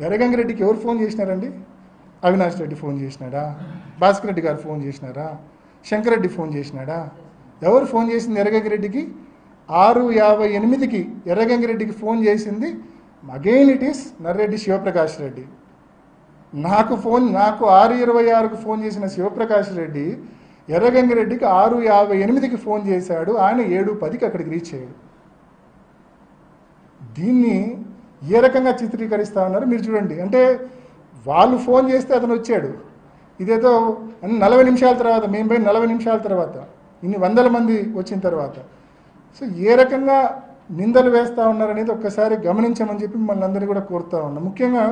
ఎర్రగంగిరెడ్డికి ఎవరు phone చేసినారండి? Avinash Reddy phone చేసినాడా? Bhaskar Reddy గారు phone చేసినారా? శంకరెడ్డి ఫోన్ చేసినాడా? ఎవరు ఫోన్ చేసింది ఎర్రగంగిరెడ్డికి? 6:58కి ఎర్రగంగిరెడ్డికి ఫోన్ చేసింది again it is Narreddy Shivprakash Reddy. నాకు 6:26కు ఫోన్ చేసిన శివప్రకాష్ రెడ్డి ఎర్రగంగిరెడ్డికి 6:58కి ఫోన్ చేశాడు. ఆయన 7:10కి అక్కడికి రీచ్ అయ్యాడు. దీన్ని ఏ రకంగా చిత్రీకరిస్తా ఉన్నారు మీరు చూడండి. అంటే వాళ్ళు ఫోన్ చేస్తే అతను వచ్చాడు, ఇదేదో 40 నిమిషాల తర్వాత, మేము పోయి 40 నిమిషాల తర్వాత, ఇన్ని వందల మంది వచ్చిన తర్వాత. సో ఏ రకంగా నిందలు వేస్తూ ఉన్నారనేది ఒక్కసారి గమనించమని చెప్పి మిమ్మల్ని అందరినీ కూడా కోరుతా ఉన్నాం. ముఖ్యంగా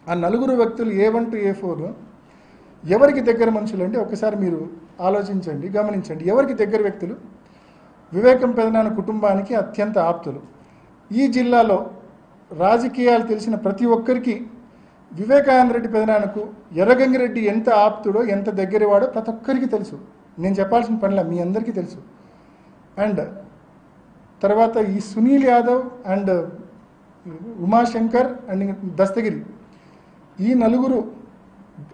ఆ నలుగురు వ్యక్తులు A1 to A4 ఎవరికి దగ్గర మనుషులు అంటే ఒక్కసారి మీరు ఆలోచించండి, గమనించండి. ఎవరికి దగ్గర వ్యక్తులు? వివేకం పెదనాన్న కుటుంబానికి అత్యంత ఆప్తులు. ఈ జిల్లాలో రాజకీయాలు తెలిసిన ప్రతి ఒక్కరికి వివేకానంద రెడ్డి పెదనాన్నకు ఎర్రగంగిరెడ్డి ఎంత ఆప్తుడో, ఎంత దగ్గరవాడో ప్రతి ఒక్కరికి తెలుసు. నేను చెప్పాల్సిన పనిలా, మీ అందరికీ తెలుసు. అండ్ తర్వాత ఈ సునీల్ యాదవ్ అండ్ ఉమాశంకర్ అండ్ దస్తగిరి, ఈ నలుగురు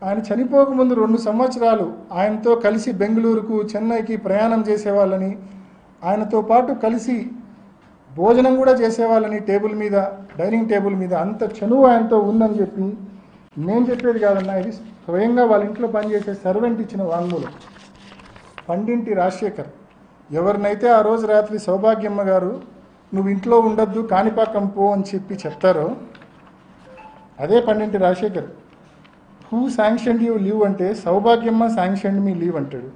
ఆయన చనిపోకముందు 2 సంవత్సరాలు ఆయనతో కలిసి బెంగళూరుకు, చెన్నైకి ప్రయాణం చేసేవాళ్ళని, ఆయనతో పాటు కలిసి భోజనం కూడా చేసేవాళ్ళని, టేబుల్ మీద, డైనింగ్ టేబుల్ మీద అంత చనువు ఆయనతో ఉందని చెప్పి నేను చెప్పేది కాదన్నా, ఇది స్వయంగా వాళ్ళ ఇంట్లో పనిచేసే సర్వెంట్ ఇచ్చిన వాంగ్మూలం. పండింటి రాజశేఖర్ ఎవరినైతే ఆ రోజు రాత్రి సౌభాగ్యమ్మ గారు నువ్వు ఇంట్లో ఉండొద్దు కాణిపాకం పో అని చెప్పి చెప్తారో అదే పండింటి Rajasekhar. Who sanctioned you leave అంటే సౌభాగ్యమ్మ శాంక్షన్డ్ మీ లీవ్ అంటాడు.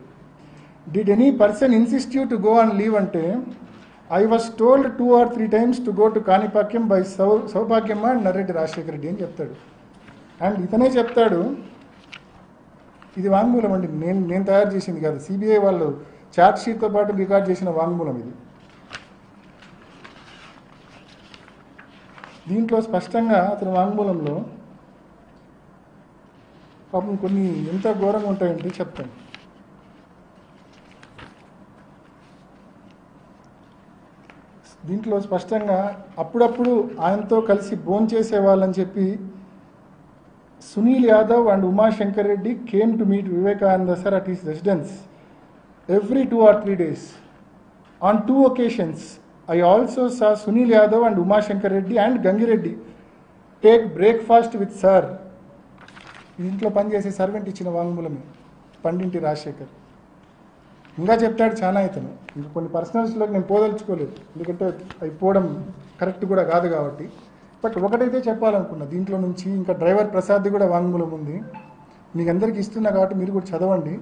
Did any person insist you to go on leave అంటే I was told 2 or 3 times to go to Kanipakyam by Saubhagyamma and Narreddy Rajshekar Reddy అని చెప్తాడు. And ఇతనే చెప్తాడు, ఇది వాంగ్మూలం అండి, నేను తయారు చేసింది కాదు, సిబిఐ వాళ్ళు చార్జ్ షీట్తో పాటు రికార్డ్ చేసిన వాంగ్మూలం ఇది. దీంట్లో స్పష్టంగా అతని వాంగ్మూలంలో పాపం కొన్ని ఎంత ఘోరంగా ఉంటాయంటే చెప్తాను. దీంట్లో స్పష్టంగా అప్పుడప్పుడు ఆయనతో కలిసి భోంచేసే వాళ్ళని చెప్పి Sunil Yadav and Umashankar Reddy came to meet Vivekananda sir at his residence every 2 or 3 days. On 2 occasions, I also saw Sunil Yadav and Umashankar Reddy and Gangireddy take breakfast with sir. దీంట్లో పనిచేసే సర్వెంట్ ఇచ్చిన వాంగ్మూలమే పండింటి రాజశేఖర్. ఇంకా చెప్తాడు చాలా. ఇతను ఇంకా కొన్ని పర్సనల్స్లోకి నేను పోదలుచుకోలేదు, ఎందుకంటే అవి పోవడం కరెక్ట్ కూడా కాదు కాబట్టి. బట్ ఒకటైతే చెప్పాలనుకున్నా, దీంట్లో నుంచి ఇంకా డ్రైవర్ ప్రసాద్ది కూడా వాంగ్మూలం ఉంది, మీకు అందరికీ ఇస్తున్నా కాబట్టి మీరు కూడా చదవండి.